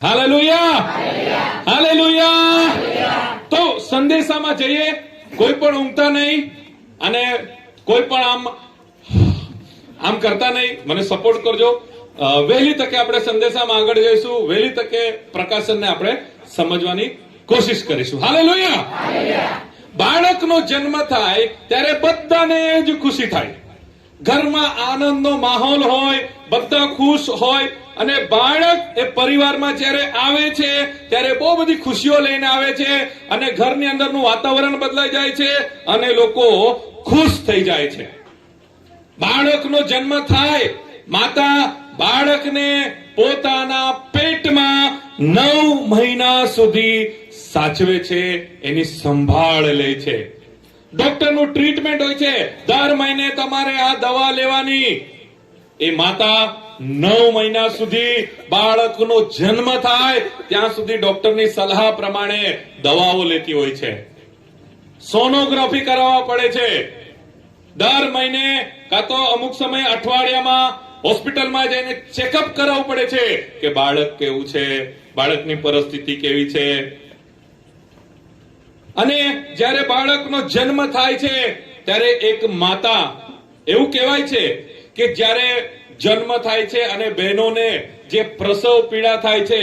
Hallelujah, hallelujah. તો સંદેશામાં જઈએ, કોઈ પણ ઊંઘતા નહીં અને કોઈ પણ આમ કરતા નહીં. મને સપોર્ટ કરજો. વહેલી તકે આપણે સંદેશામાં આગળ જઈશું. વહેલી તકે પ્રકાશનને આપણે સમજવાની કોશિશ કરીશું. હાલેલુયા. બાળકનો જન્મ થાય ત્યારે બધાને જ ખુશી થાય. ઘરમાં આનંદનો માહોલ હોય, બધા ખુશ હોય અને બાળક એ પરિવારમાં જ્યારે આવે છે ત્યારે બહુ બધી ખુશીઓ લઈને આવે છે અને ઘરની અંદરનું વાતાવરણ બદલાઈ જાય છે અને લોકો ખુશ થઈ જાય છે. બાળકનો જન્મ થાય, માતા બાળકને પોતાના પેટમાં 9 મહિના સુધી સાચવે છે, એની સંભાળ લે છે. ડોક્ટરનું ટ્રીટમેન્ટ હોય છે, દર મહિને તમારે આ દવા લેવાની. એ માતા 9 મહિના સુધી બાળકનો જન્મ થાય ત્યાં સુધી ડોક્ટરની સલાહ પ્રમાણે દવાઓ લેતી હોય છે. સોનોગ્રાફી કરાવવા પડે છે દર મહિને, કાં તો અમુક સમય અઠવાડિયામાં હોસ્પિટલમાં જઈને ચેકઅપ કરાવવું પડે છે કે બાળક કેવું છે, બાળકની પરિસ્થિતિ કેવી છે. અને જ્યારે બાળકનો જન્મ થાય છે ત્યારે એક માતા, એવું કહેવાય છે કે જ્યારે જન્મ થાય છે અને બહેનોને જે પ્રસવ પીડા થાય છે,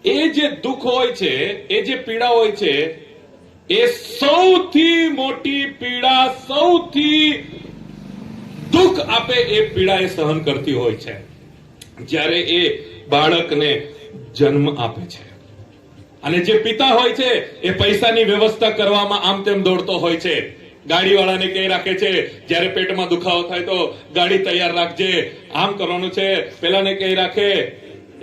એ જે દુઃખ હોય છે, એ જે પીડા હોય છે, એ સૌથી મોટી પીડા, સૌથી દુઃખ આપે એ પીડા એ સહન કરતી હોય છે જ્યારે એ બાળકને જન્મ આપે છે. અને જે પિતા હોય છે એ પૈસાની વ્યવસ્થા કરવામાં આમ તેમ દોડતો હોય છે. ગાડીવાળાને કહી રાખે છે, જ્યારે પેટમાં દુખાવો થાય તો ગાડી તૈયાર રાખજે, આમ કરવાનું છે, પેલાને કહી રાખે.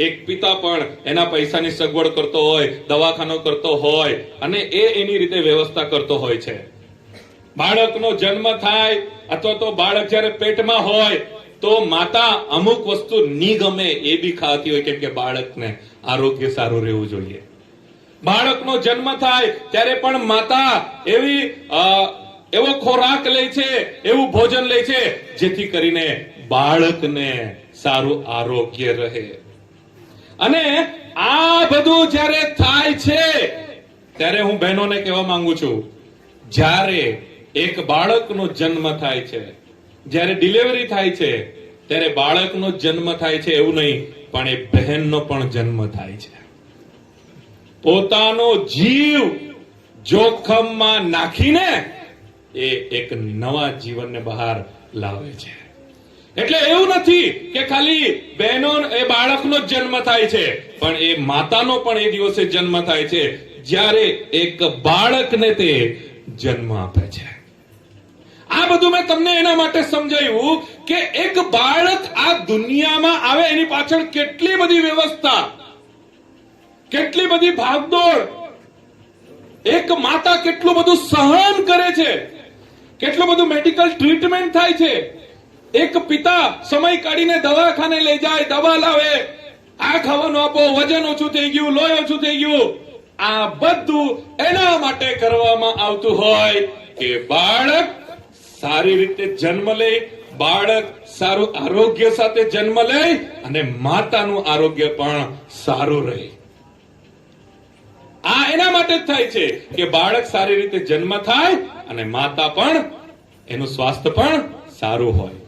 એક પિતા પણ એના પૈસાની સગવડ કરતો હોય, દવાખાનો કરતો હોય અને એ એની રીતે વ્યવસ્થા કરતો હોય છે. બાળકનો જન્મ થાય અથવા તો બાળક જ્યારે પેટમાં હોય તો માતા અમુક વસ્તુ ની ગમે એ બી ખાતી હોય, કેમ કે બાળકને આરોગ્ય સારું રહેવું જોઈએ. બાળકનો જન્મ થાય ત્યારે પણ માતા એવો ખોરાક લે છે, એવું ભોજન લે છે જેથી કરીને બાળકને સારું આરોગ્ય રહે. અને આ બધું જ્યારે થાય છે ત્યારે હું બહેનોને કહેવા માંગુ છું, જ્યારે એક બાળકનો જન્મ થાય છે, જ્યારે ડિલિવરી થાય છે ત્યારે બાળકનો જન્મ થાય છે એવું નહીં, પણ એ બહેનનો પણ જન્મ થાય છે. પોતાનો જીવ જોખમમાં નાખીને એ એક નવા જીવનને બહાર લાવે છે. એટલે એવું નથી કે ખાલી બહેનો એ બાળકનો જ જન્મ થાય છે, પણ એ માતાનો પણ એ દિવસે જન્મ થાય છે જ્યારે એક બાળકને તે જન્મ આપે છે. આ બધું મેં તમને એના માટે સમજાવ્યું કે એક બાળક આ દુનિયામાં આવે એની પાછળ કેટલી બધી વ્યવસ્થા, કેટલી બધી ભાગદોડ, એક માતા કેટલું બધું સહન કરે છે, કેટલું બધું મેડિકલ ટ્રીટમેન્ટ થાય છે. એક પિતા સમય કાઢીને દવાખાને લઈ જાય, દવા લાવે, આ ખાવાનું આપો, વજન ઓછું થઈ ગયું, લોહી ઓછું થઈ ગયું. આ બધું એના માટે કરવામાં આવતું હોય કે બાળક સારી રીતે જન્મ લે, બાળક સારું આરોગ્ય સાથે જન્મ લે અને માતાનું આરોગ્ય પણ સારું રહે. આ એના માટે જ થાય છે કે બાળક સારી રીતે જન્મ થાય અને માતા પણ એનું સ્વાસ્થ્ય પણ સારું હોય.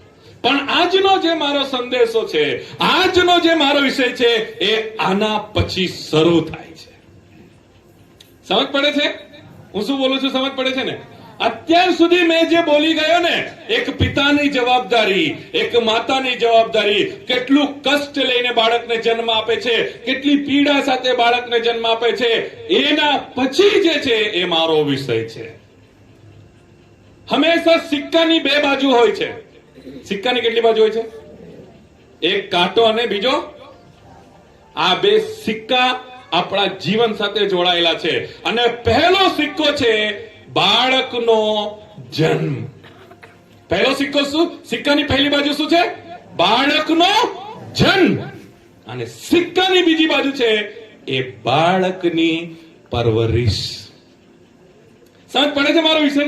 પણ આજનો જે મારો સંદેશો છે, આજનો જે મારો વિષય છે, એ આના પછી શરૂ થાય છે. સમજ પડે છે હું શું બોલું છું? સમજ પડે છે ને? અત્યાર સુધી મેં જે બોલી ગયો ને, એક પિતાની જવાબદારી, એક માતાની જવાબદારી, કેટલું કષ્ટ લઈને બાળકને જન્મ આપે છે, કેટલી પીડા સાથે બાળકને જન્મ આપે છે, એના પછી જે છે એ મારો વિષય છે. હંમેશા સિક્કાની બે બાજુ હોય છે. સિક્કાની કેટલી બાજુ હોય છે? એક કાંટો અને બીજો. આ બે સિક્કા આપણા જીવન સાથે જોડાયેલા છે. અને પહેલો સિક્કો છે બાળકનો જન્મ. પહેલો સિક્કો શું? સિક્કાની પહેલી બાજુ શું છે? બાળકનો જન્મ. અને સિક્કાની બીજી બાજુ છે એ બાળકની પરવરિશ. સમજ પડે છે મારો વિષય?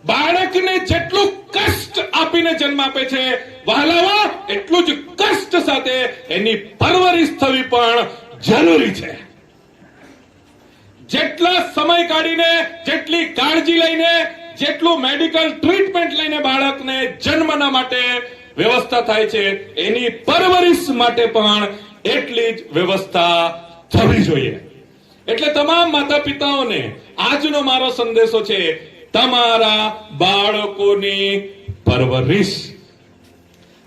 બાળકને જેટલું કષ્ટ આપીને જન્મ આપે છે વહાલાવા, એટલું જ કષ્ટ સાથે એની પરવરિશ થવી પણ જરૂરી છે. જેટલા સમય કાઢીને, જેટલી કાળજી લઈને, જેટલું મેડિકલ ટ્રીટમેન્ટ લઈને બાળકને જન્મના માટે વ્યવસ્થા થાય છે, એની પરવરિશ માટે પણ એટલી જ વ્યવસ્થા થવી જોઈએ. એટલે તમામ માતા પિતાઓને આજનો મારો સંદેશો છે, તમારા બાળકોની પરવરિશ.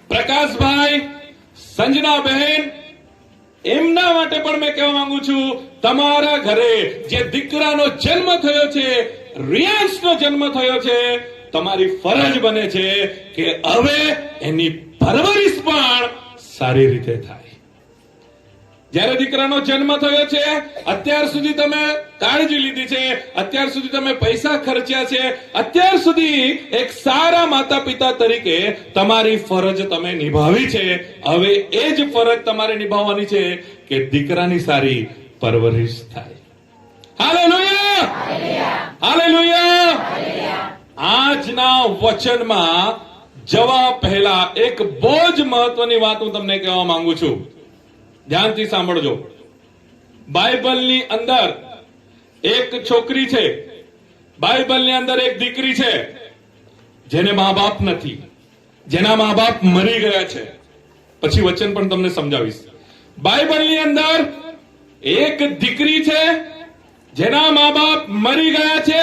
પ્રકાશભાઈ, સંજનાબહેન, એમના માટે પણ મેં કહેવા માંગુ છું, તમારા ઘરે જે દીકરાનો જન્મ થયો છે, રિયાંશનો જન્મ થયો છે, તમારી ફરજ બને છે કે હવે એની પરવરિશ પણ સારી રીતે થાય. જ્યારે દીકરાનો જન્મ થયો છે, અત્યાર સુધી તમે કાળજી લીધી છે, અત્યાર સુધી તમે પૈસા ખર્ચ્યા છે, અત્યાર સુધી એક સારા માતા પિતા તરીકે તમારી ફરજ તમે નિભાવી છે. હવે એ જ ફરજ તમારે નિભાવવાની છે કે દીકરાની સારી પરવરિશ થાય. Hallelujah, hallelujah. આજના વચનમાં જવા પહેલા એક બહુ જ મહત્વની વાત હું તમને કહેવા માંગુ છું. ધ્યાનથી સાંભળજો. બાઇબલની અંદર એક છોકરી છે, બાઇબલની અંદર એક દીકરી છે જેને મા બાપ નથી, જેના મા બાપ મરી ગયા છે. પછી વચન પણ તમને સમજાવીશ. બાઇબલની અંદર એક દીકરી છે જેના મા બાપ મરી ગયા છે,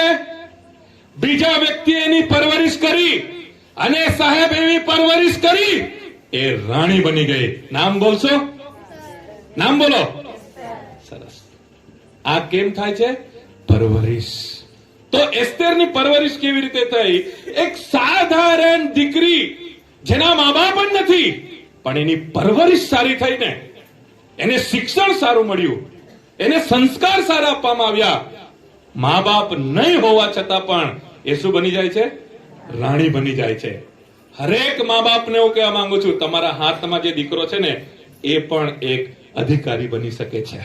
બીજા વ્યક્તિએ એની પરવરિશ કરી અને સાહેબ એવી પરવરિશ કરી એ રાણી બની ગઈ. નામ બોલશો? નામ બોલો. સરસ. આ કેમ થાય છે? પરવરિશ. તો એસ્તેરની પરવરિશ કેવી રીતે થઈ? એક સાધારણ દીકરી જેના મા બાપ જ નથી, પણ એની પરવરિશ સારી થઈ ને, એને શિક્ષણ સારું મળ્યું, એને સંસ્કાર સારા આપવામાં આવ્યા. મા બાપ નહીં હોવા છતાં પણ એ શું બની જાય છે? રાણી બની જાય છે. હરેક મા બાપને હું કહેવા માંગુ છું, તમારા હાથમાં જે દીકરો છે ને, એ પણ એક અધિકારી બની શકે છે.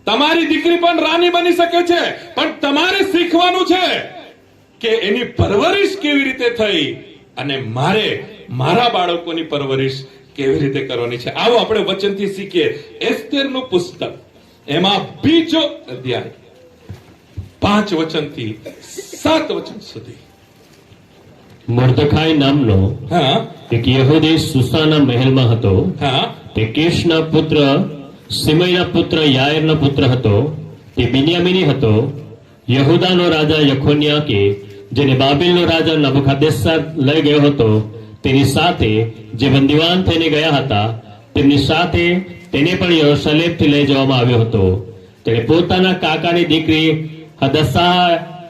તમારી દીકરી પણ રાણી બની શકે છે, પણ તમારે શીખવાનું છે કે એની પરવરિશ કેવી રીતે થઈ અને મારે મારા બાળકોની પરવરિશ કેવી રીતે કરવાની છે. આવો આપણે વચનથી શીખીએ. એસ્તેરનું પુસ્તક, એમાં 2 અધ્યાય 5 વચનથી 7 વચન સુધી. મોર્દખાઈ નામનો હા એક યહૂદી સુસાના મહેલમાં હતો. હા તે કીશના પુત્ર સિમઈના પુત્ર યાયરના પુત્ર હતો. તે બિન્યામીની હતો. યહૂદાનો રાજા યખોન્યા કે જેને બાબેલનો રાજા નબુકદનેસ્સર લઈ ગયો હતો, તેની સાથે જે બંદીવાન થઈને ગયા હતા, તેમની સાથે તેને પણ યરૂશલેમથી લઈ જવામાં આવ્યો હતો. તેણે પોતાના કાકાની દીકરી હદસ્સા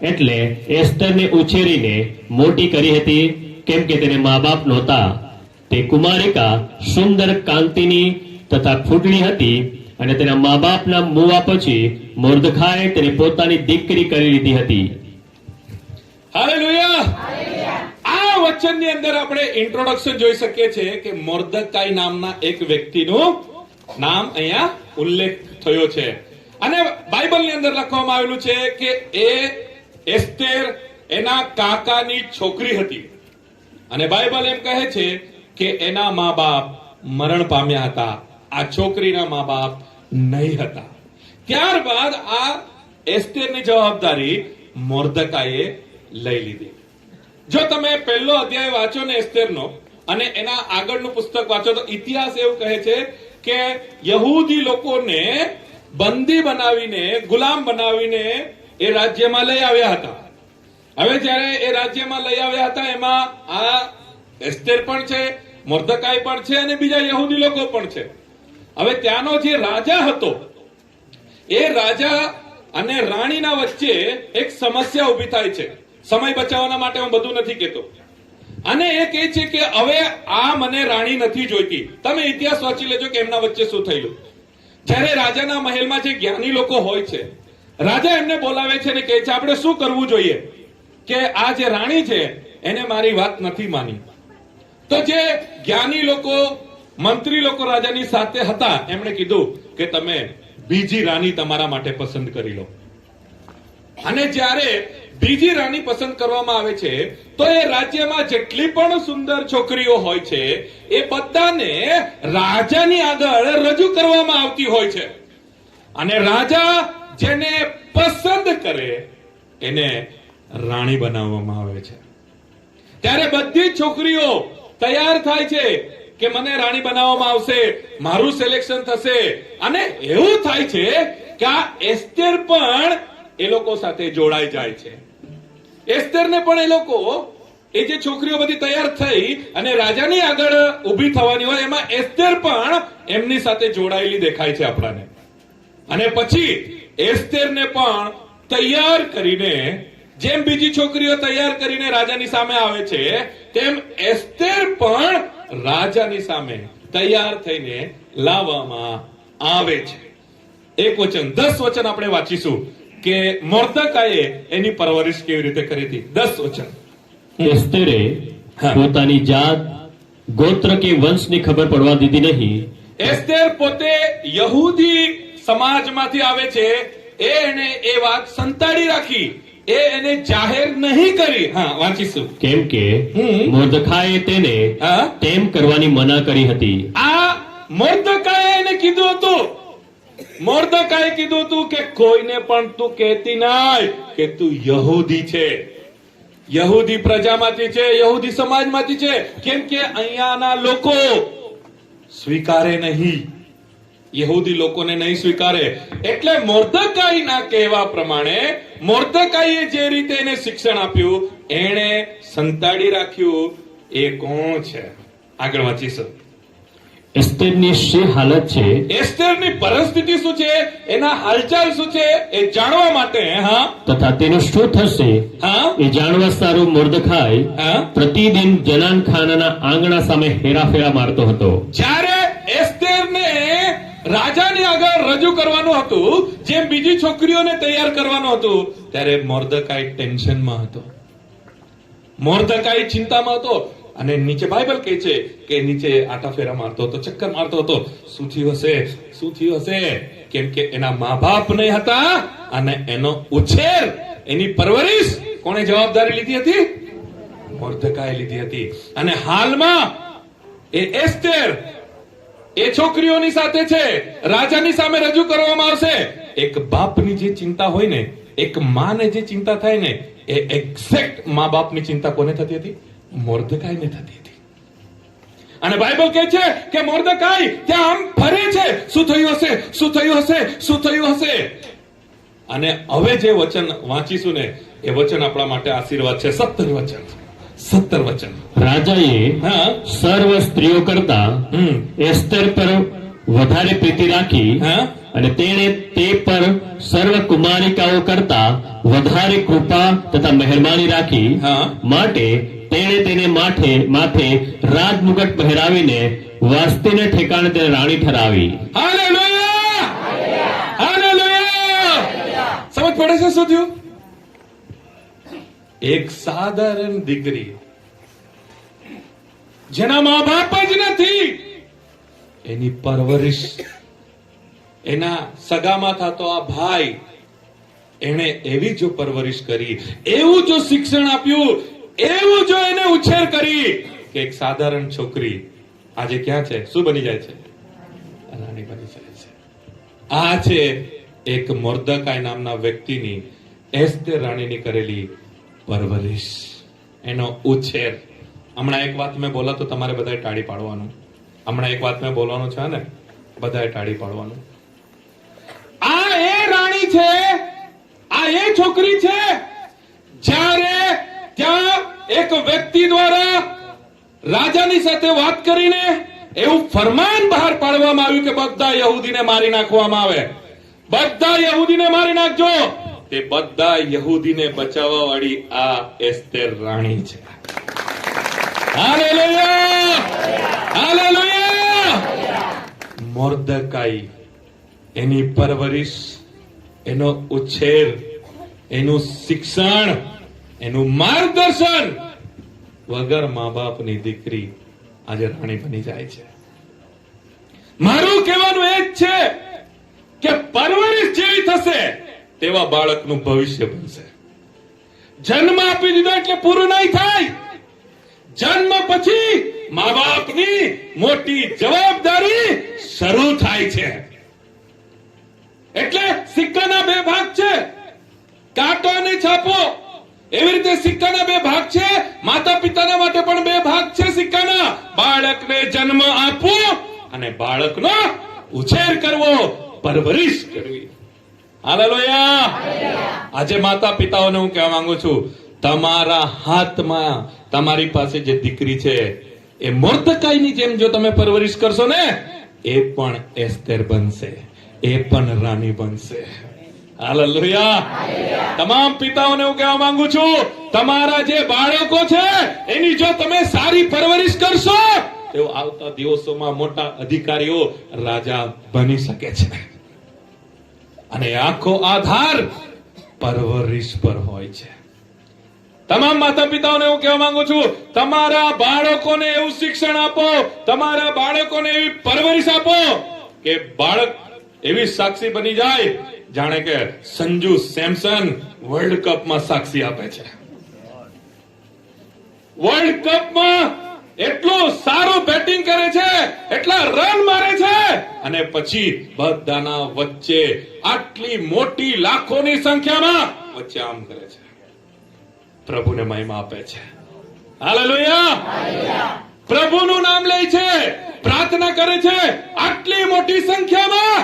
એટલે એસ્તરને ઉછેરીને મોટી કરી હતી, કેમ કે તેને મા બાપ નહોતા. તે કુમારિકા સુંદર કાંતિની તથા ફૂટલી હતી અને તેના મા બાપના મુવા પછી મોર્દખાએ તેને પોતાની દીકરી કરી લીધી હતી. હાલેલુયા. આ વચનની અંદર આપણે ઇન્ટ્રોડક્શન જોઈ શકીએ છીએ કે મોર્દકાઈ નામના એક વ્યક્તિનું નામ અહીંયા ઉલ્લેખ થયો છે અને બાઇબલની અંદર લખવામાં આવેલું છે કે એ એસ્તેર એના કાકાની છોકરી હતી અને બાઇબલ એમ કહે છે કે એના મા બાપ મરણ પામ્યા હતા. આ છોકરીના મા બાપ નહીં હતા. ત્યારબાદ આ એસ્તેરની જવાબદારી મોર્દકાઈએ લઈ લીધી. જો તમે પહેલો અધ્યાય વાંચો ને એસ્તેરનો અને એના આગળનું પુસ્તક વાંચો તો ઇતિહાસ એવું કહે છે કે યહૂદી લોકોને બંદી બનાવીને, ગુલામ બનાવીને એ રાજ્યમાં લઈ આવ્યા હતા. હવે જ્યારે એ રાજ્યમાં લઈ આવ્યા હતા, એમાં આ એસ્તેર પણ છે, મોર્દકાઈ પણ છે અને બીજા યહૂદી લોકો પણ છે. હવે ત્યાંનો જે રાજા હતો, એ રાજા અને રાણીના વચ્ચે એક સમસ્યા ઉભી થાય છે. સમય બચાવવાના માટે હું બધું નથી કહેતો. અને એ કહે છે કે હવે આ મને રાણી નથી જોઈતી. તમે ઇતિહાસ વાંચી લેજો કે એમના વચ્ચે શું થયેલું. જ્યારે રાજાના મહેલમાં જે જ્ઞાની લોકો હોય છે, રાજા એમને બોલાવે છે અને કહે છે આપણે શું કરવું જોઈએ કે આ જે રાણી છે એને મારી વાત નથી માની. તો જે જ્ઞાની લોકો, મંત્રી લોકો રાજાની સાથે હતા, એમણે કીધું કે તમે બીજી રાણી તમારા માટે પસંદ કરી લો. અને જ્યારે બીજી રાણી પસંદ કરવામાં આવે છે તો એ રાજ્યમાં જેટલી પણ સુંદર છોકરીઓ હોય છે એ બધાને રાજાની આગળ રજૂ કરવામાં આવતી હોય છે અને રાજા જેને પસંદ કરે એને રાણી બનાવવામાં આવે છે. ત્યારે બધી જ છોકરીઓ તૈયાર થાય છે કે મને રાણી બનાવવામાં આવશે, મારું સિલેક્શન થશે. અને એવું થાય છે કે આ એસ્તેર પણ એ લોકો સાથે જોડાઈ જાય છે. એસ્તેરને પણ એ લોકો, એ જે છોકરીઓ બધી તૈયાર થઈ અને રાજાની આગળ ઊભી થવાની હોય એમાં એસ્તેર પણ એમની સાથે જોડાયેલી દેખાય છે આપણાને. અને પછી એસ્તેરને પણ તૈયાર કરીને, જેમ બીજી છોકરીઓ તૈયાર કરીને રાજાની સામે આવે છે તેમ એસ્તેર પણ રાજાની સામે તૈયાર થઈને લાવવામાં આવે છે. એક વચન, 10 વચન આપણે વાંચીશું કે મોર્દકાએ એની પરવરિશ કેવી રીતે કરી હતી. 10 વચન. એસ્તેરે હા. પોતાની જાત, ગોત્ર કે વંશની ખબર પડવા દીધી નહીં. એસ્તેર પોતે યહૂદી સમાજમાંથી આવે છે, એને એ વાત સંતાડી રાખી, એને જાહેર નહીં કરી. હા, વાંચીશું. કેમ કે હમ. મોર્દખાએ તેને હા. તેમ કરવાની મના કરી હતી. આ મોર્દકાએ એને કીધું હતું, મોર્દકાએ કીધું હતું કે કોઈને પણ તું કહેતી નહીં કે તું યહૂદી છે, યહૂદી પ્રજામાંથી છે, યહૂદી સમાજમાંથી છે. કેમ કે અહીંયાના લોકો સ્વીકારે નહીં, યહૂદી લોકોને નહીં સ્વીકારે. એટલે મોર્દકાઈના કહેવા પ્રમાણે મોર્દકાઈએ જે રીતે એને શિક્ષણ આપ્યું એણે સંતાડી રાખ્યું. એ કોણ છે? આગળ વાંચીશું. એસ્તેરની શી હાલત છે એસ્તેરની પરિસ્થિતિ શું છે, એના હાલચાલ શું છે એ જાણવા માટે હા તથા તેનું શું થશે હા એ જાણવા સારું મોર્દખાઈ હા પ્રતિદિન જનાન ખાનાના આંગણા સામે હેરાફેરા મારતો હતો. જ્યારે એસ્તેરને રાજાની આગળ રજૂ કરવાનું હતું, જેમ બીજી છોકરીઓને તૈયાર કરવાનું હતું, ત્યારે મોર્દકાઈ ટેન્શનમાં હતો, મોર્દકાઈ ચિંતામાં હતો. અને નીચે બાઇબલ કહે છે કે નીચે આટા ફેરા મારતો હતો, ચક્કર મારતો હતો. શું થયું હશે, શું થયું હશે? કેમ કે એના મા બાપ નહીં હતા અને એનો ઉછેર, એની પરવરિશ કોણે જવાબદારી લીધી હતી? મોર્દકાએ લીધી હતી. અને હાલમાં એ એસ્તેર એ છોકરીઓની સાથે છે, રાજાની સામે રજૂ કરવામાં આવશે. એક બાપની જે ચિંતા હોય ને, એક માને જે ચિંતા થાય ને, એ એક્ઝેક્ટ મા બાપની ચિંતા કોને થતી હતી? મોર્દકાઈને થતી હતી. અને બાઇબલ કહે છે કે મોર્દકાઈ ત્યાં આમ ફરે છે, શું થયું હશે, શું થયું હશે, શું થયું હશે? અને હવે જે વચન વાંચીશું ને એ વચન આપણા માટે આશીર્વાદ છે. 17 વચન, 17 વચન. રાજાએ હા સર્વ સ્ત્રીઓ કરતા એસ્તર પર વધારે પ્રીતિ રાખી હા અને તેણે તે પર સર્વ કુમારિકાઓ કરતા વધારે કૃપા તથા મહેરબાની રાખી. હા. માટે તેણે તેને માથે રાજમુગટ પહેરાવીને વાસ્તીને ઠેકાણે તેને રાણી ઠરાવી. Hallelujah, hallelujah. સમજ પડે છે શું થયું? એક સાધારણ દીકરી જેના મા બાપ જ નથી, એની પરવરિશ એના સગામાં થતો આ ભાઈ, એને એવી જો પરવરિશ કરી, એવું જો શિક્ષણ આપ્યું, એવું જો એને ઉછેર કરી કે એક સાધારણ છોકરી આજે ક્યાં છે? શું બની જાય છે? રાણી બની જાય છે. આ છે એક મોર્દકાઈ નામના વ્યક્તિની, એસ્તેર રાણીની કરેલી પરવરિશ, એનો ઉછેર. હમણાં એક વાત મેં બોલા તો તમારે બધાએ ટાળી પાડવાનું. હમણાં એક વાત મેં બોલવાનું છે ને, બધાએ ટાળી પાડવાનું. આ એ રાણી છે, આ એ છોકરી છે જ્યારે ત્યાં એક વ્યક્તિ દ્વારા રાજાની સાથે વાત કરીને એવું ફરમાન બહાર પાડવામાં આવ્યું કે બધા યહૂદીને મારી નાખવામાં આવે, બધા યહૂદીને મારી નાખજો. તે બધા યહૂદીને બચાવવા વાળી આ એસ્તેર રાણી છે. Hallelujah, hallelujah. મોર્દકાઈ એની પરવરિશ, એનો ઉછેર, એનું શિક્ષણ, એનું માર્ગદર્શન વગર મા બાપની દીકરી આજે રાણી બની જાય છે. મારું કહેવાનું એ જ છે કે પરવરિશ જેવી થશે, તેવા બાળકનું ભવિષ્ય બનશે. જન્મ આપી દીધો એટલે પૂરું નહીં થાય. જન્મ પછી મા બાપની મોટી જવાબદારી શરૂ થાય છે. એટલે સિક્કાના બે ભાગ છે, કાંટો અને છાપો. એવી રીતે સિક્કાના બે ભાગ છે, માતા પિતાના માટે પણ બે ભાગ છે સિક્કાના. બાળકને જન્મ આપવો અને બાળકનો ઉછેર કરવો, પરવરિશ કરવી. હાલેલુયા. આજે માતા પિતાઓને હું કહેવા માંગુ છું, તમારા હાથમાં તમારી પાસે જે દીકરી છે એ મોર્દકાઈની જેમ જો તમે પરવરિશ કરશો ને, એ પણ એસ્તેર બનશે, એ પણ રાણી બનશે. હાલેલુયા. તમામ પિતાઓને હું કહેવા માંગુ છું, તમારા જે બાળકો છે એની જો તમે સારી પરવરિશ કરશો, તેઓ આવતા દિવસોમાં મોટા અધિકારીઓ, રાજા બની શકે છે. અને આખો આધાર પરવરિશ પર હોય છે. તમામ માતા પિતાઓને હું કહેવા માંગુ છું, તમારા બાળકોને એવું શિક્ષણ આપો, તમારા બાળકોને એવી પરવરિશ આપો કે બાળક એવી સાક્ષી બની જાય જાણે કે સંજુ સેમસન વર્લ્ડ કપમાં સાક્ષી આપે છે. વર્લ્ડ કપમાં એટલું સારું બેટિંગ કરે છે, એટલા રન મારે છે, અને પછી બધાના વચ્ચે આટલી મોટી લાખોની સંખ્યામાં વચ્ચે આમ કરે છે, પ્રભુને મહિમા આપે છે. હાલેલુયા. પ્રભુનું નામ લે છે, પ્રાર્થના કરે છે, આટલી મોટી સંખ્યામાં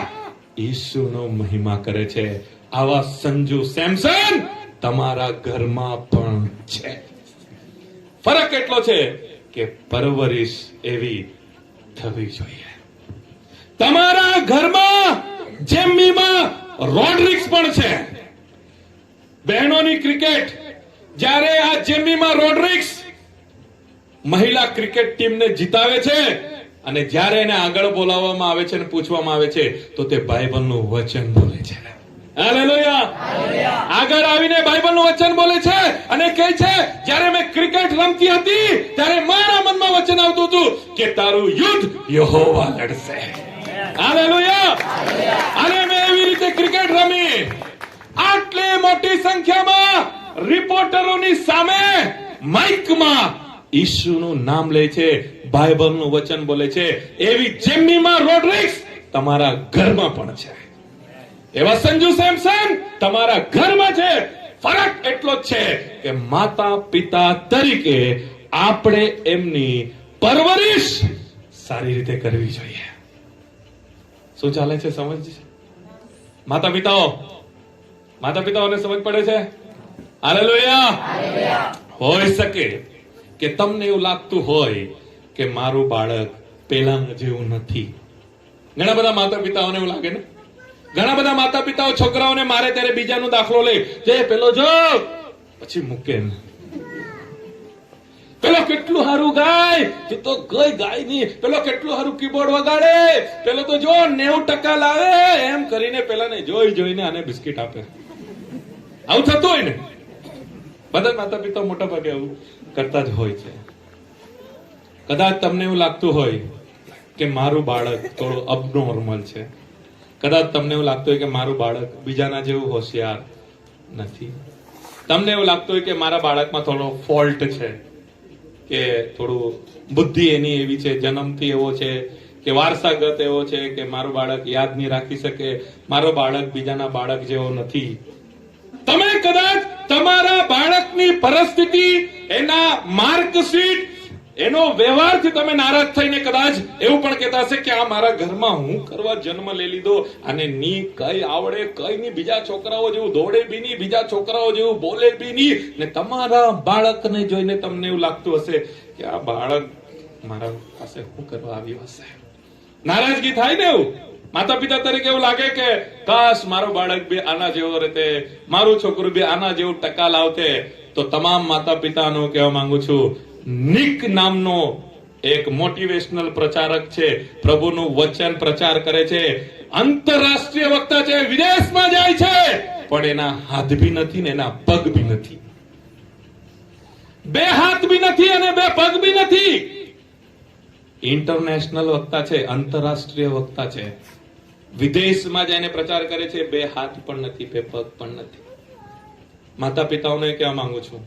ઈસુનો મહિમા કરે છે. આવા સંજુ સેમસન તમારા ઘરમાં પણ છે. ફરક એટલો છે કે પરવરિશ એવી થવી જોઈએ. તમારા ઘરમાં જેમીમાં રોડ્રિક્સ પણ છે. બહેનોની ક્રિકેટ, જ્યારે આ જેમીમાં રોડ્રિક્સ મહિલા ક્રિકેટ ટીમને જીતાવે છે અને જ્યારે એને આગળ બોલાવવામાં આવે છે અને પૂછવામાં આવે છે તો તે બાઇબલનું વચન બોલે છે. હાલેલુયા. આગળ આવીને બાઇબલનું વચન બોલે છે અને કહે છે, જ્યારે મેં ક્રિકેટ રમતી હતી ત્યારે મારા મનમાં વચન આવતું હતું કે તારું યુદ્ધ યહોવા લડશે. હાલેલુયા. અને મેં એવી રીતે ક્રિકેટ રમી. આટલી મોટી સંખ્યામાં રિપોર્ટરોની સામે માઇકમાં ઈસુનું નામ લે છે, બાઇબલનું વચન બોલે છે. એવી જેમીમાં રોડ્રિક્સ તમારા ઘરમાં પણ છે. એવા સંજુ સેમસન તમારા ઘરમાં છે. ફરક એટલો જ છે કે માતા પિતા તરીકે આપણે એમની પરવરિશ સારી રીતે કરવી જોઈએ. શું ચાલે છે? સમજ છે? માતા પિતાઓને સમજ પડે છે? હાલેલુયા. હોઈ શકે કે તમને એવું લાગતું હોય કે મારું બાળક પેલાના જેવું નથી. ઘણા બધા માતા પિતાઓને એવું લાગે ને. ઘણા બધા માતા પિતાઓ છોકરાઓને મારે ત્યારે બીજાનો દાખલો લે, જે પેલો જો પછી મૂકે. પેલો કેટલું સારું ગાય, તું તો ગઈ ગાય નહીં. પેલો કેટલું સારું કીબોર્ડ વગાડે, પેલો તો જો 90% લાવે, એમ કરીને પેલાને જોઈને આને બિસ્કિટ આપે. આવું થતું હોય ને. બધા માતા પિતા મોટા ભાગે આવું કરતા જ હોય છે. કદાચ તમને એવું લાગતું હોય કે મારું બાળક થોડું અબનોર્મલ છે. કદાચ તમને એવું લાગતું હોય કે મારું બાળક બીજાના જેવું હોશિયાર નથી. તમને એવું લાગતું હોય કે મારા બાળકમાં થોડો ફોલ્ટ છે, કે થોડું બુદ્ધિ એની એવી છે, જન્મથી એવો છે, કે વારસાગત એવો છે, કે મારું બાળક યાદ નહીં રાખી શકે, મારો બાળક બીજાના બાળક જેવો નથી. તમે કદાચ તમારા બાળકની પરિસ્થિતિ, એના માર્કશીટ, એનો વ્યવહારથી તમે નારાજ થઈને કદાચ એવું પણ કહેતા હશે કે આ મારા ઘરમાં હું કરવા જન્મ લઈ લીધો, અને ની કઈ આવડે, કઈ ની, બીજા છોકરાઓ જેવું દોડે બી નહીં, બીજા છોકરાઓ જેવું બોલે બી નહીં. ને તમારા બાળકને જોઈને તમને એવું લાગતું હશે કે આ બાળક મારા પાસે શું કરવા આવ્યું હશે. નારાજગી થાય ને. એવું માતા પિતા તરીકે એવું લાગે કે કાશ મારો બાળક બી આના જેવો રહેતે, મારું છોકરું બી આના જેવું ટકા લાવતે. તો તમામ માતા પિતાનું કહેવા માંગુ છું, નિક નામનો એક મોટિવેશનલ પ્રચારક છે, પ્રભુનું વચન પ્રચાર કરે છે, આંતરરાષ્ટ્રીય વક્તા છે, વિદેશમાં જાય છે, પણ એના હાથ બી નથી ને એના પગ બી નથી. બે હાથ બી નથી અને બે પગ બી નથી. ઇન્ટરનેશનલ વક્તા છે, આંતરરાષ્ટ્રીય વક્તા છે. વિદેશમાં જઈને પ્રચાર કરે છે, 2 હાથ પણ નથી, 2 પગ પણ નથી. માતા પિતાઓને કહેવા માંગુ છું,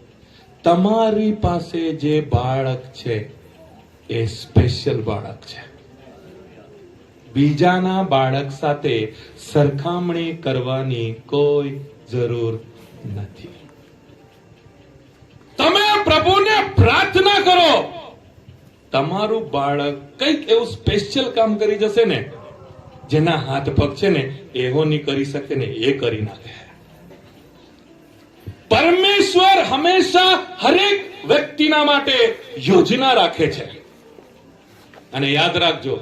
તમારી પાસે જે બાળક છે એ સ્પેશિયલ બાળક છે. બીજાના બાળક સાથે સરખામણી કરવાની કોઈ જરૂર નથી. તમે પ્રભુને પ્રાર્થના કરો, તમારું બાળક કંઈક એવું સ્પેશિયલ કામ કરી જશે ને, જેના હાથ પગ છે ને એવો નહીં કરી શકે ને, એ કરી નાખે. પરમેશ્વર હંમેશા હરેક વ્યક્તિના માટે યોજના રાખે છે. અને યાદ રાખજો,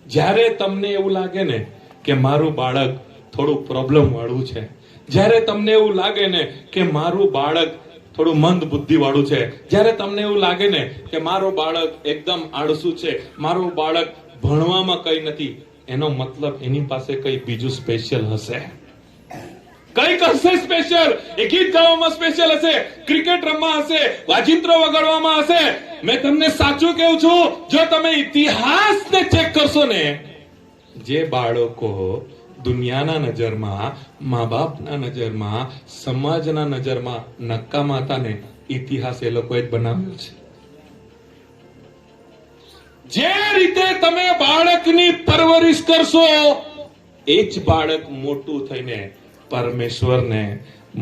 જ્યારે તમને એવું લાગે ને કે મારું બાળક થોડું પ્રોબ્લેમ વાળું છે, જ્યારે તમને એવું લાગે ને કે મારું બાળક થોડું મંદ બુદ્ધિ વાળું છે, જ્યારે તમને એવું લાગે ને કે મારું બાળક એકદમ આળસુ છે, મારું બાળક ભણવામાં કઈ નથી, એનો મતલબ એની પાસે કઈ બીજું સ્પેશિયલ હશે. કઈક હશે સ્પેશિયલ. એ ગીત ગાવામાં સ્પેશિયલ હશે, ક્રિકેટ રમવા હશે, વાજિંત્રો વગાડવામાં હશે. મેં તમને સાચું કહું છું, જો તમે ઇતિહાસને ચેક કરશો ને, જે બાળકો દુનિયાના નજરમાં, મા બાપના નજરમાં, સમાજના નજરમાં નકામા હતા ને, ઇતિહાસ એ લોકોએ જ બનાવ્યો છે. જે રીતે તમે બાળકની પરવરિશ કરશો, એ જ બાળક મોટું થઈને પરમેશ્વરને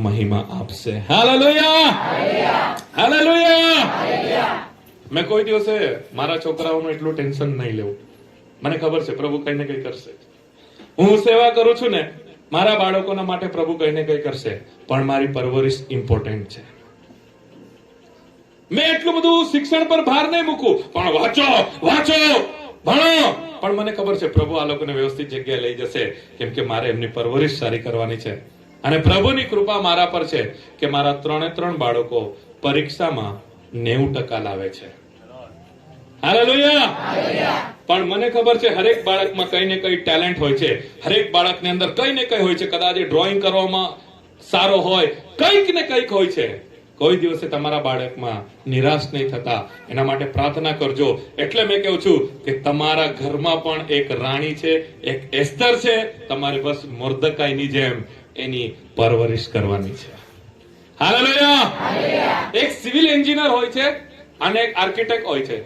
મહિમા આપશે. Hallelujah, hallelujah. મેં કોઈ દિવસે મારા છોકરાઓનું એટલું ટેન્શન નહીં લેવું. મને ખબર છે પ્રભુ કઈ ને કઈ કરશે. હું સેવા કરું છું ને, મારા બાળકોના માટે પ્રભુ કઈ ને કઈ કરશે, પણ મારી પરવરિશ ઇમ્પોર્ટન્ટ છે. મેં એટલું બધું શિક્ષણ પર ભાર નહીં મૂકું, પણ વાંચો વાંચો ભણો. પણ મને ખબર છે પ્રભુ આ લોકોને વ્યવસ્થિત જગ્યાએ લઈ જશે, કેમ કે મારે એમની પરવરિશ સારી કરવાની છે. અને પ્રભુની કૃપા મારા પર છે કે મારા 3 બાળકો પરીક્ષામાં 90% લાવે છે. હાલેલુયા. પણ મને ખબર છે હરેક બાળકમાં કઈ ને કઈ ટેલેન્ટ હોય છે, હરેક બાળકની અંદર કઈ ને કઈ હોય છે. કદાચ ડ્રોઈંગ કરવામાં સારો હોય, કંઈક ને કંઈક હોય છે. કોઈ દિવસે તમારા બાળકમાં નિરાશ નહીં થતા, એના માટે પ્રાર્થના કરજો. એટલે મેં કહું છું કે તમારા ઘરમાં પણ એક રાણી છે, એક એસ્તર છે. તમારે બસ મોર્દકાઈની જેમ એની પરવરિશ કરવાની છે. હાલેલુયા. એક સિવિલ એન્જિનિયર હોય છે અને એક આર્કિટેક્ટ હોય છે.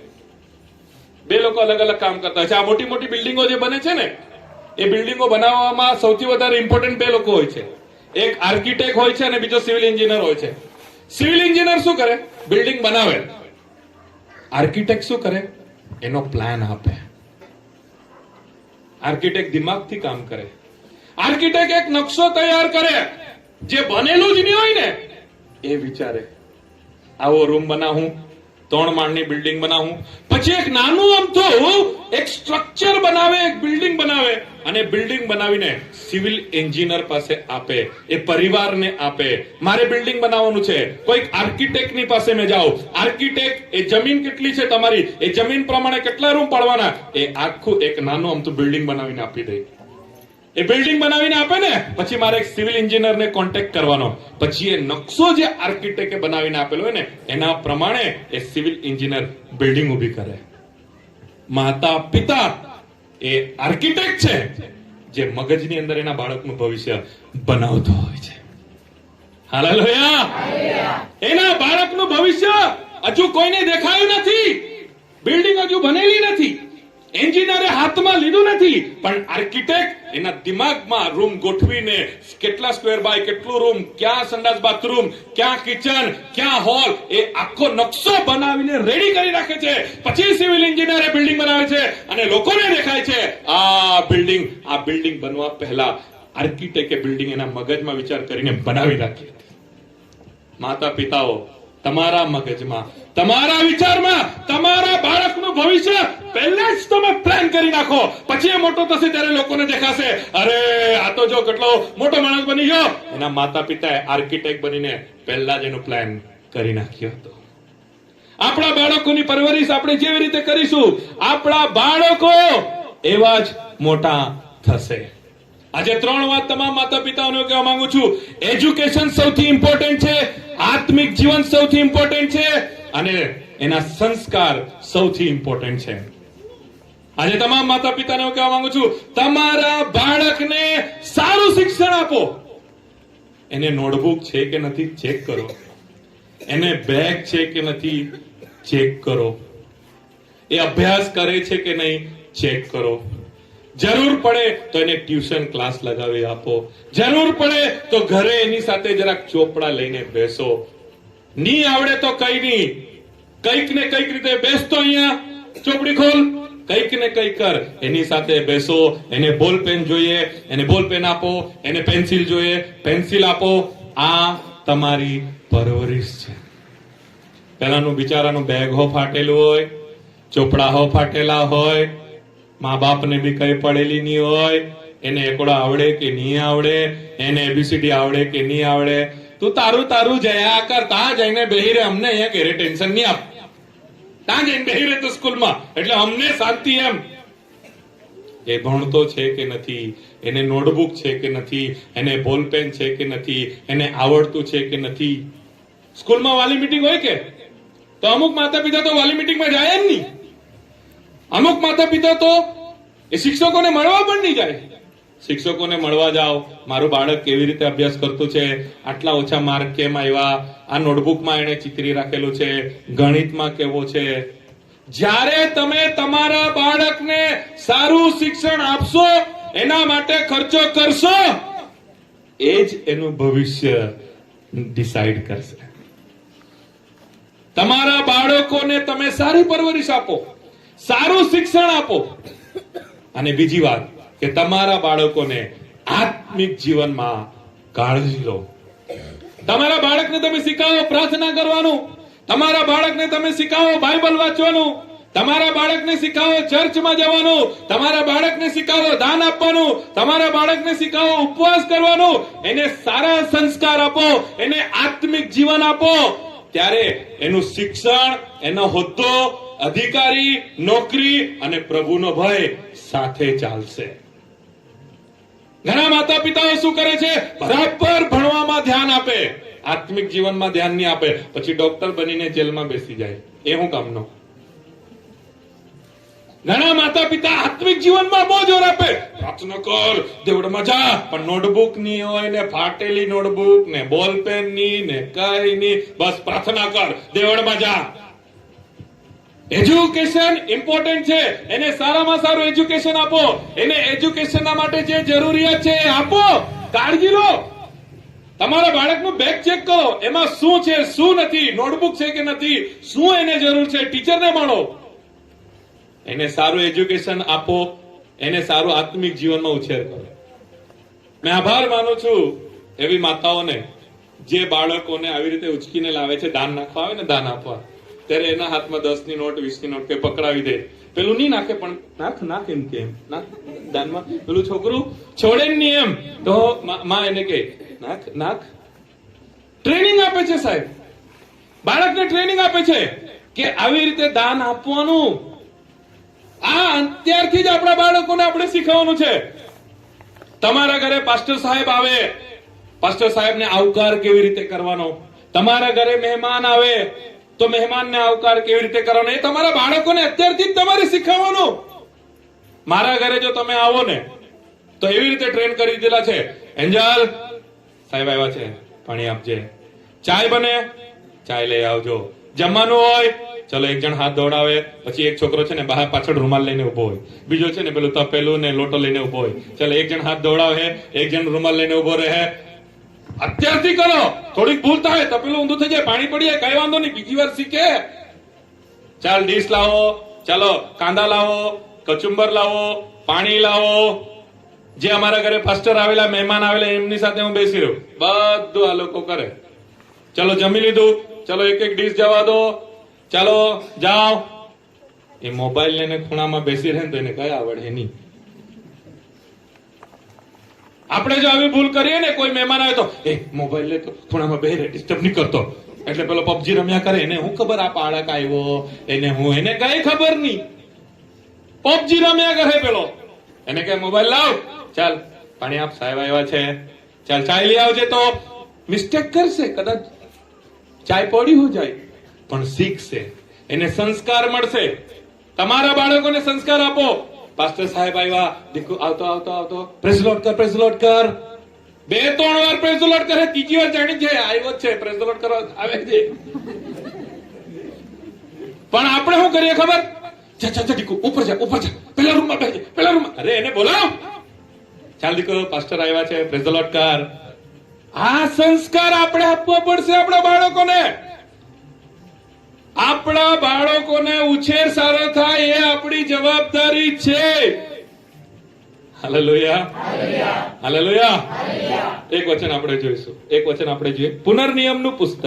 2 લોકો અલગ અલગ કામ કરતા હોય છે. આ મોટી મોટી બિલ્ડિંગો જે બને છે ને, એ બિલ્ડિંગો બનાવવામાં સૌથી વધારે ઇમ્પોર્ટન્ટ 2 લોકો હોય છે. એક આર્કિટેક્ટ હોય છે અને બીજો સિવિલ એન્જિનિયર હોય છે. સિવિલ એન્જિનિયર શું કરે? બિલ્ડિંગ બનાવે. આર્કિટેક્ટ શું કરે? એનો પ્લાન આપે. આર્કિટેક્ટ દિમાગથી કામ કરે. આર્કિટેક્ટ એક નકશો તૈયાર કરે, જે બનેલું જ નહીં હોય ને એ વિચારે, આવો રૂમ બનાવું, 3 માળની બિલ્ડિંગ બનાવું. પછી એક નાનું અમથું એક સ્ટ્રક્ચર બનાવે, એક બિલ્ડિંગ બનાવે, અને બિલ્ડિંગ બનાવીને સિવિલ એન્જિનિયર પાસે આપે, એ પરિવારને આપે. મારે બિલ્ડિંગ બનાવવાનું છે. કોઈક આર્કિટેક્ટની પાસે મેં જાઉં. આર્કિટેક્ટ એ જમીન કેટલી છે તમારી, એ જમીન પ્રમાણે કેટલા રૂમ પાડવાના, એ આખું એક નાનું અમથું બિલ્ડિંગ બનાવીને આપી દે. એ બિલ્ડિંગ બનાવીને આપે ને, પછી મારે એક સિવિલ એન્જિનિયરને કોન્ટેક્ટ કરવાનો. પછી એ નકશો જે આર્કિટેક્ટે બનાવીને આપેલો હોય ને, એના પ્રમાણે એ સિવિલ એન્જિનિયર બિલ્ડિંગ ઊભી કરે. માતા પિતા એ આર્કિટેક્ટ છે, જે મગજની અંદર એના બાળકનું ભવિષ્ય બનાવતો હોય છે. હાલેલુયા. એના બાળકનું ભવિષ્ય હજુ કોઈને દેખાયું નથી, બિલ્ડિંગ હજુ બનેલી નથી, એન્જિનિયરે હાથમાં લીધું નથી, પણ આર્કિટેક્ટ એના દિમાગમાં રૂમ ગોઠવીને કેટલા સ્ક્વેર બાય કેટલું રૂમ, ક્યાં સંડાસ બાથરૂમ, ક્યાં કિચન, ક્યાં હોલ, એ આખો નકશો બનાવીને રેડી કરી રાખે છે. પછી સિવિલ એન્જિનિયરે બિલ્ડિંગ બનાવે છે અને લોકોને દેખાય છે આ બિલ્ડિંગ બનવા પહેલા આર્કિટેક્ટે બિલ્ડિંગ એના મગજમાં વિચાર કરીને બનાવી રાખી હતી. માતા પિતાઓ, તમારા મગજમાં, તમારા વિચારમાં તમારા બાળકનું ભવિષ્ય પહેલા જ તમે પ્લાન કરી નાખો. પછી એ મોટો થશે ત્યારે લોકોને દેખાશે, અરે આ તો જો કેટલો મોટો માણસ બની ગયો. એના માતા પિતાએ આર્કિટેક્ટ બનીને પહેલા જ એનો પ્લાન કરી નાખ્યો હતો. આપણા બાળકોની પરવરિશ આપણે જેવી રીતે કરીશું, આપણા બાળકો એવા જ મોટા થશે. આજે 3 વાત તમામ માતા પિતાઓને કહેવા માંગુ છું. એજ્યુકેશન સૌથી ઇમ્પોર્ટન્ટ છે, આત્મિક જીવન સૌથી ઇમ્પોર્ટન્ટ છે, અને એના સંસ્કાર સૌથી ઇમ્પોર્ટન્ટ છે. આજે તમામ માતા પિતાને હું કહેવા માંગુ છું, તમારા બાળકને સારું શિક્ષણ આપો. એને નોટબુક છે કે નથી ચેક કરો. એને બેગ છે કે નથી ચેક કરો. એ અભ્યાસ કરે છે કે નહીં ચેક કરો. જરૂર પડે તો એને ટ્યુશન ક્લાસ લગાવી આપો. જરૂર પડે તો ઘરે એની સાથે જરાક ચોપડા લઈને બેસો. નહીં આવડે તો કઈ નહીં, કઈક ને કઈક રીતે બેસતો, અહીંયા ચોપડી ખોલ, કઈક ને કઈક કર, એની સાથે બેસો. એને બોલ પેન જોઈએ, એને બોલ પેન આપો. એને પેન્સિલ જોઈએ, પેન્સિલ આપો. આ તમારી પરવરિશ છે. પેલાનું બિચારાનું બેગ હો ફાટેલું હોય, ચોપડા હો ફાટેલા હોય, મા બાપને બી કઈ પડેલી નહીં હોય. એને એકડો આવડે કે નહીં આવડે, એને એબીસીડી આવડે કે નહીં આવડે, તું તારું તારું જયા કર. ત્યાં જઈને બેહી રહે, અમને અહીંયા ઘરે ટેન્શન નહીં આપ. ત્યાં જઈને બેહી રહે તો સ્કૂલમાં, એટલે અમને શાંતિ. એમ એ ભણતો છે કે નથી, એને નોટબુક છે કે નથી, એને બોલપેન છે કે નથી, એને આવડતું છે કે નથી. સ્કૂલમાં વાલી મીટિંગ હોય કે, તો અમુક માતા પિતા તો વાલી મીટિંગમાં જાય જ નહીં. અમુક માતા પિતા તો એ શિક્ષકોને મળવા પણ નહીં જાય. શિક્ષકોને મળવા જાઓ, મારું બાળક કેવી રીતે અભ્યાસ કરતું છે, આટલા ઓછા માર્ક કેમ આવ્યા, આ નોટબુકમાં એને ચિતરી રાખેલું છે, ગણિતમાં કેવો છે. જ્યારે તમે તમારા બાળકને સારું શિક્ષણ આપશો, એના માટે ખર્ચો કરશો, એ જ એનું ભવિષ્ય ડિસાઈડ કરશે. તમારા બાળકોને તમે સારી પરવરિશ આપો, સારું શિક્ષણ આપો. અને બીજી વાત કે તમારા બાળકોને આત્મિક જીવનમાં કાળજી લો. તમારા બાળકને તમે શીખાવો પ્રાર્થના કરવાનું. તમારા બાળકને તમે શીખાવો બાઇબલ વાંચવાનું. તમારા બાળકને શીખાવો ચર્ચમાં જવાનું. તમારા બાળકને શીખાવો દાન આપવાનું. તમારા બાળકને શીખાવો ઉપવાસ કરવાનું. એને સારા સંસ્કાર આપો, એને આત્મિક જીવન આપો. ત્યારે એનું શિક્ષણ, એનો હોદ્દો, અધિકારી, નોકરી અને પ્રભુનો ભય સાથે ચાલશે. ઘણા માતા પિતાઓ શું કરે છે, બરાબર ભણવામાં ધ્યાન આપે, આત્મિક જીવનમાં ધ્યાન નહીં આપે, પછી ડોક્ટર બનીને જેલમાં બેસી જાય. એ શું કામનો? ઘણા માતા પિતા આત્મિક જીવનમાં બહુ જોર આપે, પ્રાર્થના કર, દેવળમાં જા, પણ નોટબુક નહીં હોય ને, ફાટેલી નોટબુક ને, બોલ પેન નહીં ને, કઈ નહીં, બસ પ્રાર્થના કર, દેવળમાં જા. એજ્યુકેશન ઇમ્પોર્ટન્ટ છે. એને સારામાં સારું એજ્યુકેશન આપો. એને એજ્યુકેશનના માટે જે જરૂરિયાત છે એ આપો. કાળજી લો. તમારા બાળકનું બેગ ચેક કરો, એમાં શું છે શું નથી, નોટબુક છે કે નથી, શું એને જરૂર છે, ટીચરને મળો. એને સારું એજ્યુકેશન આપો, એને સારું આત્મિક જીવનમાં ઉછેર કરો. મેં આભાર માનું છું એવી માતાઓને જે બાળકોને આવી રીતે ઉચકીને લાવે છે. દાન નાખવા આવે ને, દાન આપવા, ત્યારે એના હાથમાં 10 ની નોટ, 20 ની નોટ કે પકડાવી દે. પેલું નહીં નાખે, પણ નાખ નાખ એમ કે, એમ નાખ દાનમાં. પેલું છોકરું છોડે નહીં, એમ તો માં એને કહે નાખ નાખ. ટ્રેનિંગ આપે છે સાહેબ, બાળકને ટ્રેનિંગ આપે છે કે આવી રીતે દાન આપવાનું. આ અત્યારથી જ આપણા બાળકોને આપણે શીખવવાનું છે. તમારા ઘરે પાસ્ટર સાહેબ આવે, પાસ્ટર સાહેબને આવકાર કેવી રીતે કરવાનો. તમારા ઘરે મહેમાન આવે તો મહેમાનને આવકાર કેવી રીતે કરવાનો, એ તમારા બાળકોને અત્યારથી જ તમારે શીખવવાનું. મારા ઘરે જો તમે આવો ને તો એવી રીતે ટ્રેન કરી દીધેલા છે, એન્જલ સાહેબ આવ્યા છે, પાણી આપજે. ચાય બને, ચાય લઈ આવજો. જમવાનું હોય, ચલો એક જણ હાથ દોડાવે, પછી એક છોકરો છે ને બહાર પાછળ રૂમાલ લઈને ઉભો હોય, બીજો છે ને પેલું તપેલું ને લોટો લઈને ઉભો હોય. ચલો એક જણ હાથ દોડાવે, એક જણ રૂમાલ લઈને ઉભો રહે. અત્યારથી કરો. થોડીક ભૂલ થાય, તપેલું ઊંધું થઈ જાય, પાણી પડી જાય, કઈ વાંધો નહીં, બીજી વાર શીખે. ચાલ ડીશ લાવો, ચાલો કાંદા લાવો, કચુંબર લાવો, પાણી લાવો. જે અમારા ઘરે ફાસ્ટર આવેલા, મહેમાન આવેલા, એમની સાથે હું બેસી રહ્યો, બધું આ લોકો કરે. ચલો જમી લીધું, ચલો એક એક ડીશ જવા દો, ચાલો જાઓ. એ મોબાઈલ લઈને ખૂણામાં બેસી રહે તો એને કઈ આવડે નહીં. આપણે જો આવી ભૂલ કરીએ ને, કોઈ મહેમાન આવે તો એ મોબાઈલ લે તો ખૂણામાં બેહી રહે, ડિસ્ટર્બ નહીં કરતો. એટલે પેલો પબજી રમ્યા કરે, એને હું ખબર આ બાળક આવ્યો, એને કઈ ખબર નહીં. પબજી રમ્યા કરે પેલો, એને કઈ મોબાઈલ લાવ, ચાલ પાણી આપ, સાહેબ આવ્યા છે, ચાલ ચાય લઈ આવજે. તો મિસ્ટેક કરશે, કદાચ ચાય પડી હો જાય, પણ શીખશે, એને સંસ્કાર મળશે. તમારા બાળકોને સંસ્કાર આપો. પાસ્ટર સાહેબ આવ્યા, દીકુ આવતો આવતો આવતો પ્રેઝ લોર્ડ કર, પ્રેઝ લોર્ડ કર. 2-3 વાર પ્રેઝ લોર્ડ કરે, ત્રીજી વાર જાણી જાય આવ્યો જ છે, પ્રેઝ લોર્ડ કરવા આવે છે. પણ આપણે શું કરીએ ખબર? જા જા જા દીકુ, ઉપર જા, ઉપર જા, પેલા રૂમમાં બેસજે, પેલા રૂમમાં. અરે એને બોલાવો, ચાલ દીકુ પાસ્ટર આવ્યા છે, પ્રેઝ લોર્ડ કર. આ સંસ્કાર આપણે આપવો પડશે આપણા બાળકોને. આપણા બાળકોને ઉછેર સારો થાય એ આપણી જવાબદારી છે. Hallelujah, hallelujah. એક વચન આપણે જોઈશું, એક વચન આપણે જોઈએ. પુનર્નિયમનું પુસ્તક,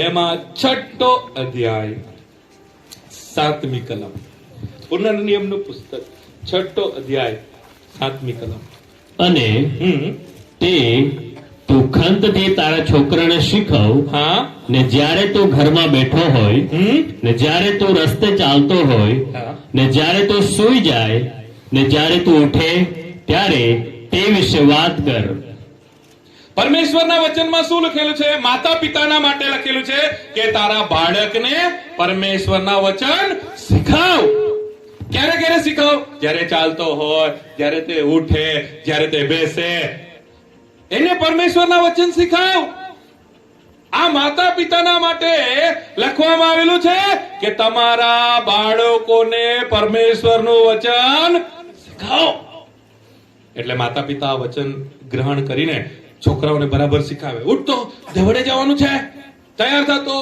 એમાં 6ઠો અધ્યાય 7મી કલમ. પુનર્નિયમનું પુસ્તક 6ઠો અધ્યાય 7મી કલમ. અને તે તું ખંતથી તારા છોકરાને શીખવ, હા, ને જ્યારે તું ઘરમાં બેઠો હોય, ને જ્યારે તું રસ્તે ચાલતો હોય, હા. ને જ્યારે તું સૂઈ જાય, ને જ્યારે તું ઉઠે ત્યારે તે વિશે વાત કર. પરમેશ્વરના વચનમાં શું લખેલું છે? માતા પિતાના માટે લખેલું છે કે તારા બાળકને પરમેશ્વરના વચન શીખવ. ક્યારે ક્યારે શીખવ? જ્યારે ચાલતો હોય, જ્યારે તે ઉઠે, જ્યારે તે બેસે, એને પરમેશ્વરના વચન શીખવ. આ માતા પિતાના માટે લખવામાં આવેલું છે કે તમારા બાળકોને પરમેશ્વરનું વચન શીખવો. એટલે માતા પિતા આ વચન ગ્રહણ કરીને છોકરાઓને બરાબર શીખાવે. ઉઠતો, દેવડે જવાનું છે, તૈયાર થતો,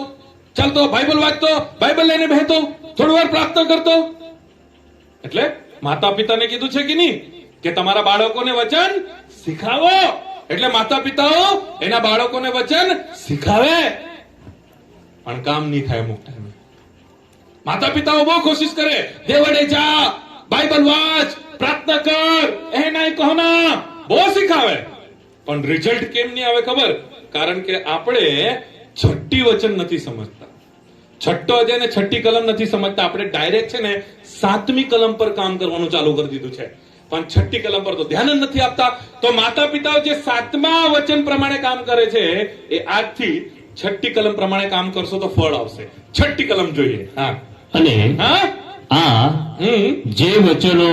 ચાલતો, બાઇબલ વાંચતો, બાઇબલ લઈને બેહતો, થોડી વાર પ્રાર્થના કરતો. એટલે માતા પિતાને કીધું છે કે નહીં કે તમારા બાળકોને વચન શીખાવો. એટલે માતા પિતાઓ એના બાળકોને વચન શીખાવે, પણ કામ નહીં થાય અમુક ટાઈમે. માતા પિતાઓ બહુ કોશિશ કરે, દેવડે જા, બાઇબલ વાંચ, પ્રાર્થના કર, એ નહીં કહો ના, બહુ શીખાવે, પણ રિઝલ્ટ કેમ નહીં આવે ખબર? કારણ કે આપણે 6ઠી વચન નથી સમજતા, 6ઠ્ઠો અધ્યાય ને 6ઠ્ઠી કલમ નથી સમજતા. આપણે ડાયરેક્ટ છે ને 7મી કલમ પર કામ કરવાનું ચાલુ કરી દીધું છે, પણ 6ઠ્ઠી કલમ પર તો ધ્યાન જ નથી આપતા. તો માતા પિતાઓ જે 7મા વચન પ્રમાણે કામ કરે છે, એ આજથી 6ઠ્ઠી કલમ પ્રમાણે કામ કરશો તો ફળ આવશે. 6ઠ્ઠી કલમ જોઈએ. હા, અને હા, આ જે વચનો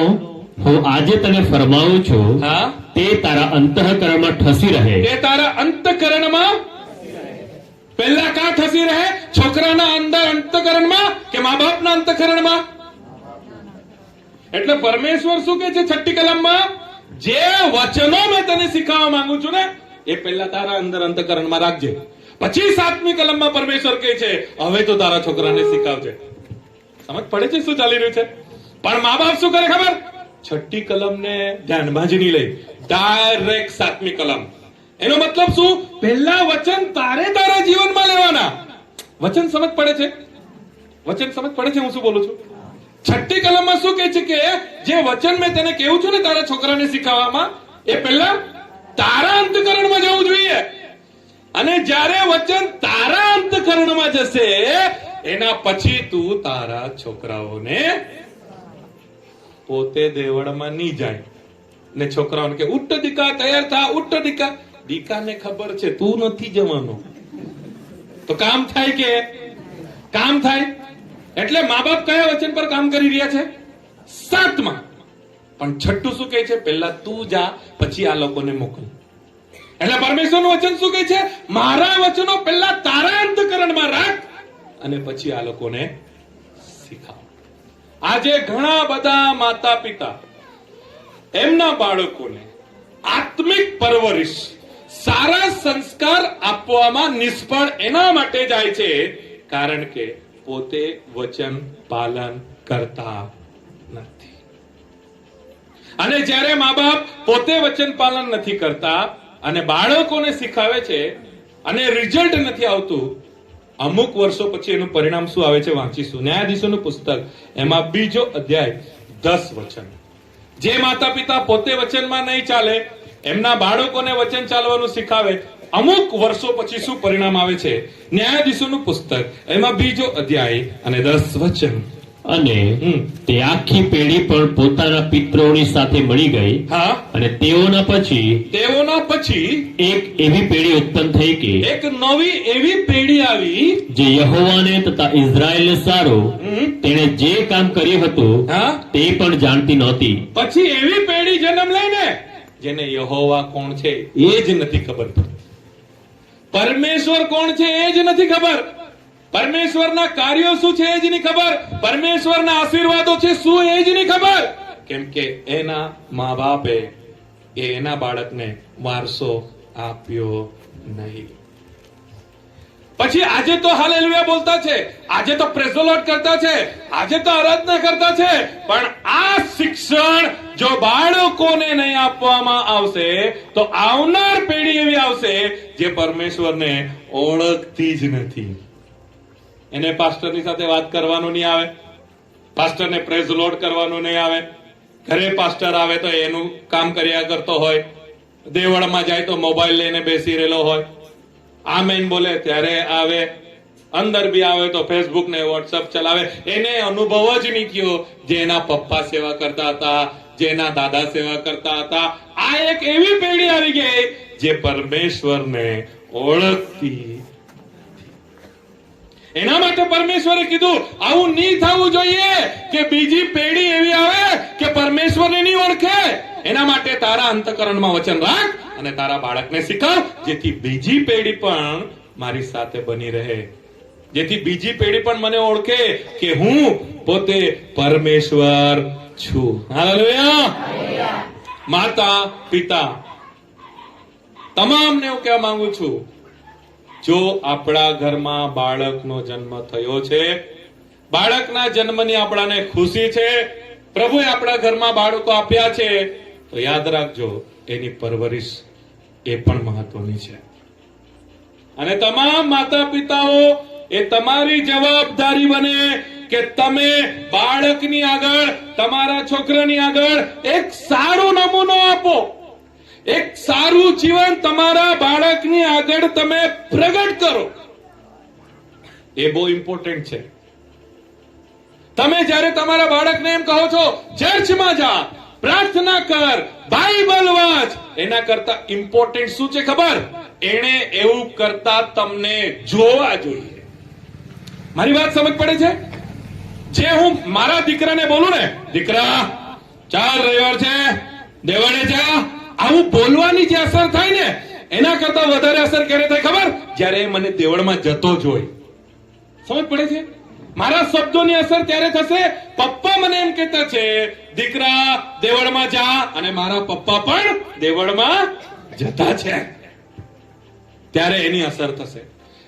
હું આજે તને ફરમાવું છું, હા, તે તારા અંતઃકરણમાં ઠસી રહે. એ તારા અંતઃકરણમાં પહેલા કાં ઠસી રહે? છોકરાના અંદર અંતઃકરણમાં કે મા બાપના અંતઃકરણમાં? એટલે પરમેશ્વર શું કહે છે 6ઠ્ઠી કલમમાં? જે વચનો મેં તને શીખવવા માંગુ છું ને, એ પહેલા તારા અંદર અંતઃકરણમાં રાખજે. પછી 7મી કલમમાં પરમેશ્વર કહે છે હવે તો તારા છોકરાને શીખવજે. સમજ પડે છે શું ચાલી રહ્યું છે? પણ મા બાપ શું કરે ખબર? 6ઠ્ઠી કલમને ધ્યાનમાં જ નહીં લઈ, ડાયરેક્ટ 7મી કલમ. એનો મતલબ શું? પહેલા વચન તારે તારા જીવનમાં લેવાના. વચન સમજ પડે છે? વચન સમજ પડે છે હું શું બોલું છું? 6ઠ્ઠી કલમમાં શું કહે છે કે જે વચન મેં તને કહું છું ને તારા છોકરાને શીખવવામાં, એ પહેલા તારા અંતઃકરણમાં જવું જોઈએ. અને જ્યારે વચન તારા અંતઃકરણમાં જશે, એના પછી તું તારા છોકરાઓને, પોતે દેવળમાં નહીં જાય ને છોકરાઓને કે ઉઠ દીકા, તૈયાર થા, ઉઠ દીકા. દીકાને ખબર છે તું નથી જવાનો, તો કામ થાય કે કામ થાય? એટલે મા બાપ કયા વચન પર કામ કરી રહ્યા છે? 7મા. પણ 6ઠ્ઠું શું કહે છે? પહેલા તું જા, પછી આ લોકોને મોકલ. એટલે પરમેશ્વરનું વચન શું કહે છે? મારા વચનો પહેલા તારા અંતઃકરણમાં રાખ અને પછી આ લોકોને શીખાવ. આજે ઘણા બધા માતા પિતા એમના બાળકોને આત્મિક પરવરિશ, સારા સંસ્કાર આપવામાં નિષ્ફળ એના માટે જાય છે કારણ કે પોતે વચન પાલન કરતા નથી. અને જ્યારે મા બાપ પોતે વચન પાલન નથી કરતા અને બાળકોને શીખાવે છે અને રિઝલ્ટ નથી આવતું, અમુક વર્ષો પછી એનું પરિણામ શું આવે છે વાંચીશું. ન્યાયાધીશોનું પુસ્તક, એમાં 2જો અધ્યાય 10 વચન. જે માતા પિતા પોતે વચનમાં નહીં ચાલે, એમના બાળકોને વચન ચાલવાનું શીખાવે, અમુક વર્ષો પછી શું પરિણામ આવે છે? ન્યાયાધીશોનું પુસ્તક, એમાં 2જો અધ્યાય અને 10 વચન. અને હમ. તે આખી પેઢી પણ પોતાના પિતરોની સાથે મળી ગઈ હા, અને તેઓના પછી તેઓના પછી એક એવી પેઢી ઉત્પન્ન થઈ કે એક નવી એવી પેઢી આવી. જે યહોવાને તથા ઇઝરાયેલને સારું હમ. તેણે જે કામ કર્યું હતું હા, તે પણ જાણતી નહોતી. પછી એવી પેઢી જન્મ લઈને જેને યહોવા કોણ છે એ જ નથી ખબર પડતી. પરમેશ્વર કોણ છે એ જ નથી ખબર. પરમેશ્વરના કાર્યો શું છે એ જ નહીં ખબર. પરમેશ્વરના આશીર્વાદો છે શું એ જ નહીં ખબર. કેમ કે એના મા બાપે એના બાળકને વારસો આપ્યો નહીં. પછી આજે તો હાલેલુયા બોલતા છે, આજે તો પ્રેઝ ધ લોર્ડ કરતા છે, આજે તો આરાધના કરતા છે, પણ આ શિક્ષણ જો બાળકોને નહીં આપવામાં આવશે તો આવનાર પેઢી એવી આવશે જે પરમેશ્વરને ઓળખતી જ નથી. એને પાસ્ટરની સાથે વાત કરવાનું નહીં આવે, પાસ્ટરને પ્રેઝ ધ લોર્ડ કરવાનું નહીં આવે. ઘરે પાસ્ટર આવે તો એનું કામ કર્યા કરતો હોય, દેવળમાં જાય તો મોબાઈલ લઈને બેસી રહેલો હોય, આમેન બોલે ત્યારે આવે, અંદર બી આવે તો ફેસબુક ને વોટ્સઅપ ચલાવે. એને અનુભવ જ નહીં થયો જેના પપ્પા સેવા કરતા હતા, જેના દાદા સેવા કરતા હતા. આ એક એવી પેઢી આવી ગઈ જે પરમેશ્વરને ઓળખતી. એના માટે પરમેશ્વરે કીધું આવું નહીં થવું જોઈએ કે બીજી પેઢી એવી આવે કે પરમેશ્વરને નહીં ઓળખે. એના માટે તારા અંતઃકરણમાં વચન રાખ અને તારા બાળકને શીખવ, જેથી બીજી પેઢી પણ મારી સાથે બની રહે, જેથી બીજી પેઢી પણ મને ઓળખે કે હું પોતે પરમેશ્વર છું. હાલેલુયા. માતા પિતા તમામને હું કહેવા માંગુ છું, જો આપણા ઘરમાં બાળકનો જન્મ થયો છે, બાળકના જન્મની આપણાને ખુશી છે, પ્રભુએ આપણા ઘરમાં બાળકો આપ્યા છે, તો યાદ રાખજો એની પરવરિશ એ પણ મહત્વની છે. અને તમામ માતા પિતાઓ એ તમારી જવાબદારી બને કે તમે બાળકની આગળ, તમારા છોકરાની આગળ એક સારો નમૂનો આપો, એક સારું જીવન તમારા બાળકની આગળ તમે પ્રગટ કરો. એ બહુ ઇમ્પોર્ટન્ટ છે. તમે જ્યારે તમારા બાળકને એમ કહો છો ચર્ચમાં જા, પ્રાર્થના કર, બાઇબલ વાંચ, એના કરતા ઇમ્પોર્ટન્ટ શું છે ખબર? એને એવું કરતા તમને જોવા જોઈએ. મારી વાત સમજ પડે છે? જે હું મારા દીકરાને બોલું ને, દીકરા ચાલ રવિવાર છે દેવળે જા, આવું બોલવાની જે અસર થાય ને એના કરતા વધારે અસર ક્યારે થાય ખબર? જ્યારે એ મને દેવળમાં જતો જોઈ. સમજ પડે છે? મારા શબ્દોની અસર ત્યારે થશે, પપ્પા મને એમ કહેતા છે દીકરા દેવળમાં જા, અને મારા પપ્પા પણ દેવળમાં જતા છે, ત્યારે એની અસર થશે.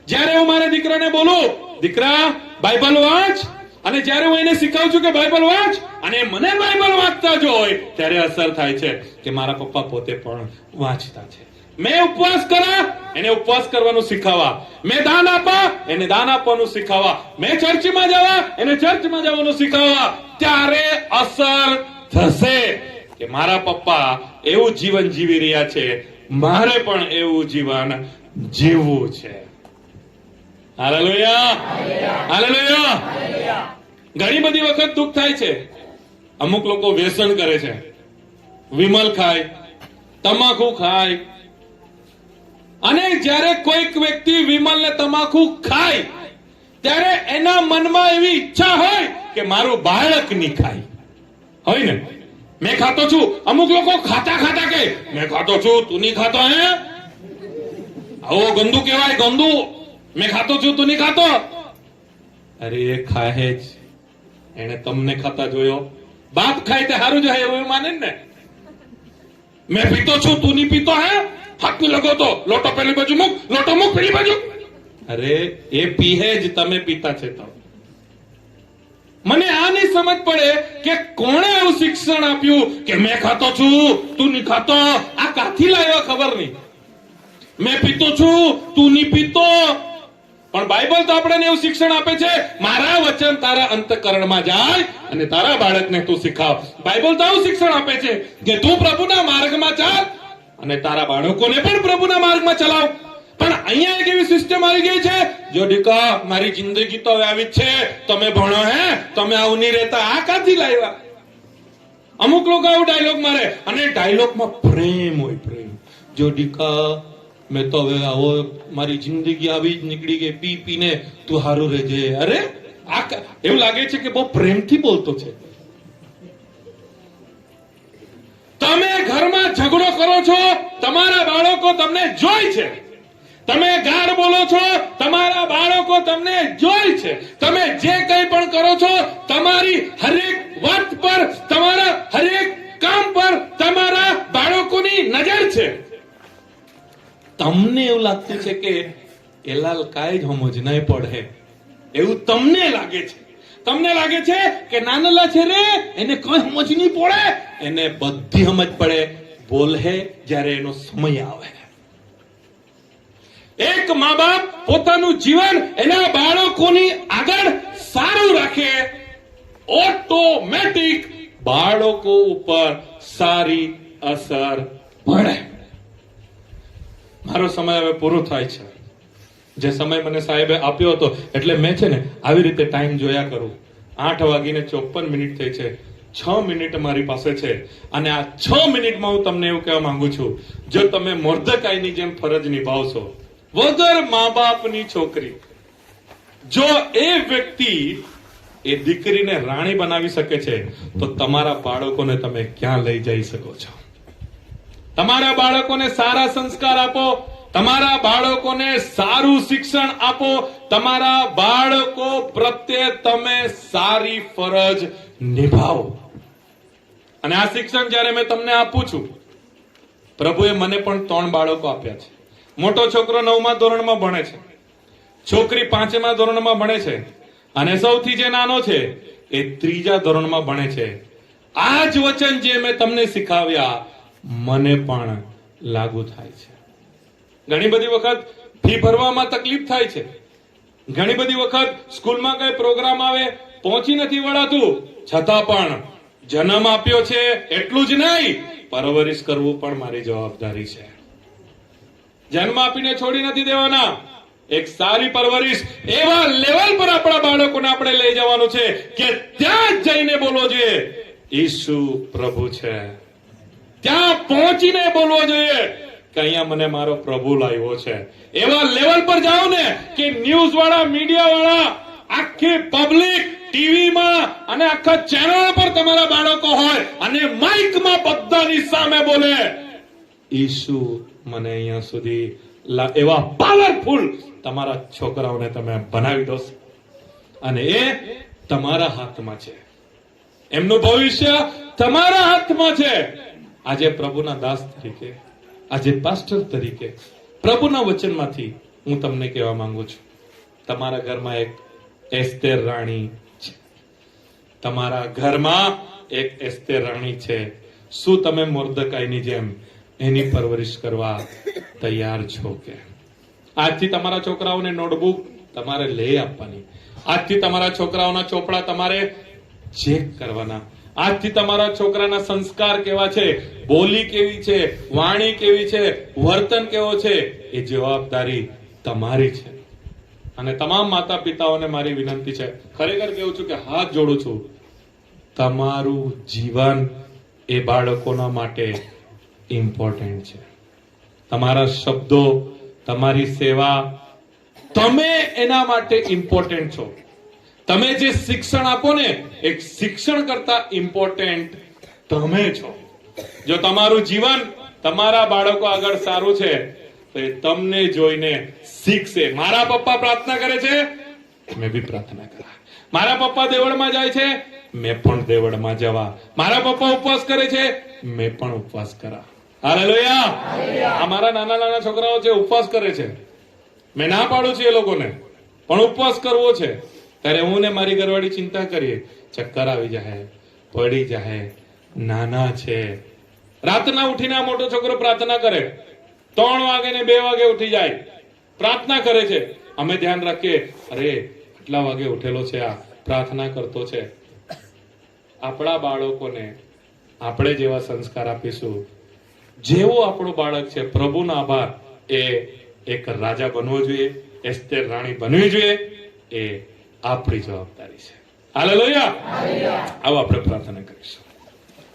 જ્યારે હું મારા દીકરાને બોલું દીકરા બાઇબલ વાંચ, અને જ્યારે હું એને શીખવું છું કે બાઇબલ વાંચ, અને મને બાઇબલ વાંચતા જોઈ, ત્યારે અસર થાય છે કે મારા પપ્પા પોતે પણ વાંચતા છે. મેં ઉપવાસ કરા, એને ઉપવાસ કરવાનું શીખવા, મેં દાન આપા, એને દાન આપવાનું શીખવા, મેં ચર્ચમાં જવા, એને ચર્ચમાં જવાનું શીખવા, ત્યારે અસર થશે કે મારા પપ્પા એવું જીવન જીવી રહ્યા છે, મારે પણ એવું જીવન જીવવું છે. Hallelujah, hallelujah. ઘણી બધી વખત દુઃખ થાય છે, અમુક લોકો વ્યસન કરે છે, વિમલ ખાય, તમાકુ ખાય, અને જ્યારે કોઈક વ્યક્તિ વિમલ ને તમાકુ ખાય ત્યારે એના મનમાં એવી ઈચ્છા હોય કે મારું બાળક નહીં ખાય. હોય ને? મેં ખાતો છું. અમુક લોકો ખાતા ખાતા કે મેં ખાતો છું, તું નહીં ખાતો? હે, આવો ગંદુ કહેવાય, ગંદુ. મેં ખાતો છું, તું નહીં ખાતો? અરે એ ખાય જ, એને તમને ખાતા જોયો. બાપ ખાય તે સારું જોઈએ એવું માને ને. મેં પીતો છું, તું નહીં પીતો? હે, હાથ ની લગો તો લોટો પેલી બાજુ મૂક, લોટો મૂક પેલી બાજુ. અરે એ પીહે જ, તમે પીતા છે તો. મને આ નહીં સમજ પડે કે કોણે એવું શિક્ષણ આપ્યું કે મેં ખાતો છું, તું નહીં ખાતો. આ કાથી લાવ્યો ખબર નહીં. મેં પીતો છું, તું નહીં પીતો. પણ બાઇબલ તો આપણને એવું શિક્ષણ આપે છે, મારા વચન તારા અંતઃકરણમાં જાય અને તારા બાળકને તું શીખાવ. બાઇબલ તો આવું શિક્ષણ આપે છે કે તું પ્રભુના માર્ગમાં ચાલ અને તારા બાળકોને પણ પ્રભુના માર્ગમાં ચલાવ. પણ અહીંયા એક એવી સિસ્ટમ આવી ગઈ છે, જો દીકા મારી જિંદગી તો હવે આવી જ છે, તમે ભણો હે, તમે આવું નહીં રહેતા, આ કાથી લાવ્યા? અમુક લોકો આવું ડાયલોગ મારે, અને ડાયલોગમાં પ્રેમ હોય, પ્રેમ. જો દીકા મેં તો હવે આવો, મારી જિંદગી આવી જ નીકળી ગઈ, પી પીને તું હારું રહેજે. અરે આ એવું લાગે છે કે બહુ પ્રેમથી બોલતો છે. તમે ઘરમાં ઝઘડો કરો છો, તમારા બાળકો તમને જોઈ છે. તમે ગાળ બોલો છો, તમારા બાળકો તમને જોઈ છે. તમે જે કંઈ પણ કરો છો, તમારી હરેક વાત પર, તમારા હરેક કામ પર તમારા બાળકોની નજર છે. તમને એવું લાગતું છે કે એલાલ કાંઈ જ સમજ નહીં પડે, એવું તમને લાગે છે. તમને લાગે છે કે નાનલા છે રે, એને કઈ સમજ નહીં પડે, એને બધી સમજ પડે, બોલે જ્યારે એનો સમય આવે. એક મા બાપ પોતાનું જીવન એના બાળકોની આગળ સારું રાખે, ઓટોમેટિક બાળકો ઉપર સારી અસર પડે. મારો સમય હવે પૂરો થાય છે. જે સમય મને સાહેબે આપ્યો હતો, એટલે મેં છે ને આવી રીતે ટાઈમ જોયા કરું. 8:54 થઈ છે. 6 મિનિટ મારી પાસે છે, અને આ 6 મિનિટમાં હું તમને એવું કહેવા માંગુ છું, જો તમે મોર્દકાઈની જેમ ફરજ નિભાવશો, વગર મા બાપની છોકરી, જો એ વ્યક્તિ એ દીકરીને રાણી બનાવી શકે છે, તો તમારા બાળકોને તમે ક્યાં લઈ જઈ શકો છો? તમારા બાળકોને સારા સંસ્કાર આપો, તમારા બાળકોને સારું શિક્ષણ આપો, તમારા બાળકો પ્રત્યે તમે સારી ફરજ નિભાવો. અને આ શિક્ષણ જ્યારે મેં તમને આપું છું, પ્રભુએ મને પણ 3 બાળકો આપ્યા છે. મોટો છોકરો 9મા ધોરણમાં ભણે છે, છોકરી 5મા ધોરણમાં ભણે છે, અને સૌથી જે નાનો છે એ 3જા ધોરણમાં ભણે છે. આ જ વચન જે મેં તમને શીખવ્યા મને પણ લાગુ થાય છે. ઘણી બધી વખત ફી ભરવામાં તકલીફ થાય છે, ઘણી બધી વખત સ્કૂલમાં કઈ પ્રોગ્રામ આવે, પહોંચી નથી વળાતું, છતાં પણ જન્મ આપ્યો છે એટલું જ નહીં, પરવરિશ કરવું પણ મારી જવાબદારી છે. જન્મ આપીને છોડી નથી દેવાના. એક સારી પરવરિશ એવા લેવલ પર આપણા બાળકોને આપણે લઈ જવાનું છે કે ત્યાં જઈને બોલવો જોઈએ, ઈસુ પ્રભુ છે. ત્યાં પહોંચીને બોલવો જોઈએ કે અહીંયા મને મારો પ્રભુ લાવ્યો છે. એવા લેવલ પર જાઓ ને કે ન્યૂઝ વાળા, મીડિયા વાળા, આખી પબ્લિક ટીવીમાં અને આખા ચેનલ પર તમારા બાળકો હોય, અને માઇકમાં બધાની સામે બોલે, ઈસુ મને અહીંયા સુધી, એવા પાવરફુલ તમારા છોકરાઓને તમે બનાવી દો. અને એ તમારા હાથમાં છે, એમનું ભવિષ્ય તમારા હાથમાં છે. આજે પ્રભુના દાસ તરીકે, આજે પાસ્ટર તરીકે, પ્રભુના વચનમાંથી હું તમને કહેવા માંગુ છું, તમારા ઘરમાં એક એસ્તેર રાણી છે. તમારા ઘરમાં એક એસ્તેર રાણી છે. શું તમે મોર્દકાઈની જેમ એની પરવરિશ કરવા તૈયાર છો કે? આજથી તમારા છોકરાઓને નોટબુક તમારે લઈ આપવાની, આજથી તમારા છોકરાઓના ચોપડા તમારે ચેક કરવાના, આજથી તમારા છોકરાના સંસ્કાર કેવા છે, બોલી કેવી છે, વાણી કેવી છે, વર્તન કેવો છે, એ જવાબદારી તમારી છે. અને તમામ માતા પિતાઓને મારી વિનંતી છે, ખરેખર કેવું છું કે હાથ જોડું છું, તમારું જીવન એ બાળકોના માટે ઇમ્પોર્ટન્ટ છે. તમારા શબ્દો, તમારી સેવા, તમે એના માટે ઇમ્પોર્ટન્ટ છો. તમે જે શિક્ષણ આપો ને, એક શિક્ષણ કરતા ઇમ્પોર્ટન્ટ તમે છો. જો તમારું જીવન તમારા બાળકો આગળ સારું છે, તો એ તમને જોઈને શીખશે. મારા પપ્પા પ્રાર્થના કરે છે, મેં બી પ્રાર્થના કરા. મારા પપ્પા દેવળમાં જાય છે, મેં પણ દેવળમાં જવા. મારા પપ્પા ઉપવાસ કરે છે, મેં પણ ઉપવાસ કરા. હાલેલુયા. અમારા નાના નાના છોકરાઓ છે, ઉપવાસ કરે છે. મેં ના પાડું છું એ લોકોને, પણ ઉપવાસ કરવો છે. ત્યારે હું ને મારી ઘરવાળી ચિંતા કરીએ, ચક્કર આવી જાય, પડી જાય, નાના છે. રાતના ઉઠીને આ મોટો છોકરો પ્રાર્થના કરે, 3 વાગે ને 2 વાગે ઉઠી જાય, પ્રાર્થના કરે છે. અમે ધ્યાન રાખીએ, અરે આટલા વાગે ઉઠેલો છે, આ પ્રાર્થના કરતો છે. આપણા બાળકોને આપણે જેવા સંસ્કાર આપીશું, જેવો આપણું બાળક છે, પ્રભુનો આભાર, એ એક રાજા બનવો જોઈએ, એસ્તેર રાણી બનવી જોઈએ. એ આપણી જવાબદારી છે. હાલેલુયા. આવો આપણે પ્રાર્થના કરીશું.